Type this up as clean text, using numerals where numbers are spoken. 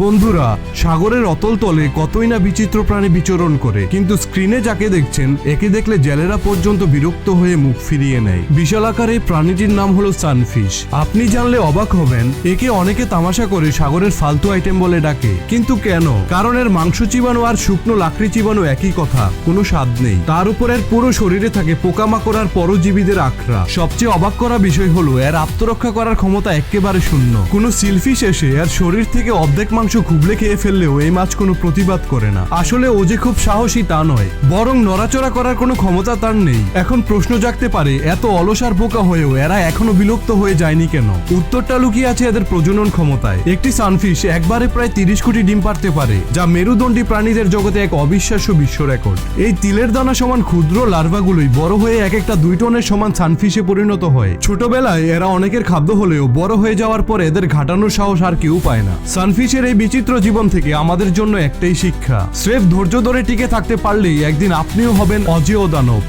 বন্ধুরা, সাগরের অতল তলে কতই না বিচিত্র প্রাণী বিচরণ করে, কিন্তু স্ক্রিনে যাকে দেখছেন একে দেখলে জেলেরা পর্যন্ত বিরক্ত হয়ে মুখ ফিরিয়ে নেয়। বিশালাকার এই প্রাণীটির নাম হলো সানফিশ। আপনি জানলে অবাক হবেন, একে অনেকে তামাশা করে সাগরের ফালতু আইটেম বলে ডাকে। কিন্তু কেন? কারণ এর মাংস চিবানো আর শুকনো লাকড়ি চিবানো একই কথা, কোনো স্বাদ নেই। তার উপর এর পুরো শরীরে থাকে পোকামাকড় আর পরজীবীদের আখড়া। সবচেয়ে অবাক করা বিষয় হলো এর আত্মরক্ষা করার ক্ষমতা একেবারে শূন্য। কোনো সিলফিশ এসে এর শরীর থেকে অর্ধেক মাংস খুবলে খেয়ে ফেললেও এই মাছ কোনো প্রতিবাদ করে না। আসলে ও যে খুব সাহসী তা নয়, বরং নড়াচড়া করার কোনো ক্ষমতা তার নেই। এখন প্রশ্ন জাগতে পারে, এত অলস আর বোকা হয়েও এরা এখনো বিলুপ্ত হয়ে যায়নি কেন? উত্তরটা লুকিয়ে আছে এদের প্রজনন ক্ষমতায়। একটি সানফিশ একবারে প্রায় 30 কোটি ডিম পারতে পারে, যা মেরুদণ্ডী প্রাণীদের জগতে এক অবিশ্বাস্য বিশ্ব রেকর্ড। এই তিলের দানা সমান ক্ষুদ্র লার্ভাগুলোই বড় হয়ে এক একটা 2 টনের সমান সানফিশে পরিণত হয়। ছোটবেলায় এরা অনেকের খাদ্য হলেও বড় হয়ে যাওয়ার পর এদের ঘাটানোর সাহস আর কেউ পায় না। সানফিশের এই বিচিত্র জীবন থেকে আমাদের জন্য একটাই শিক্ষা, স্রেফ ধৈর্য ধরে টিকে থাকতে পারলেই একদিন আপনিও হবেন অজেয় দানব।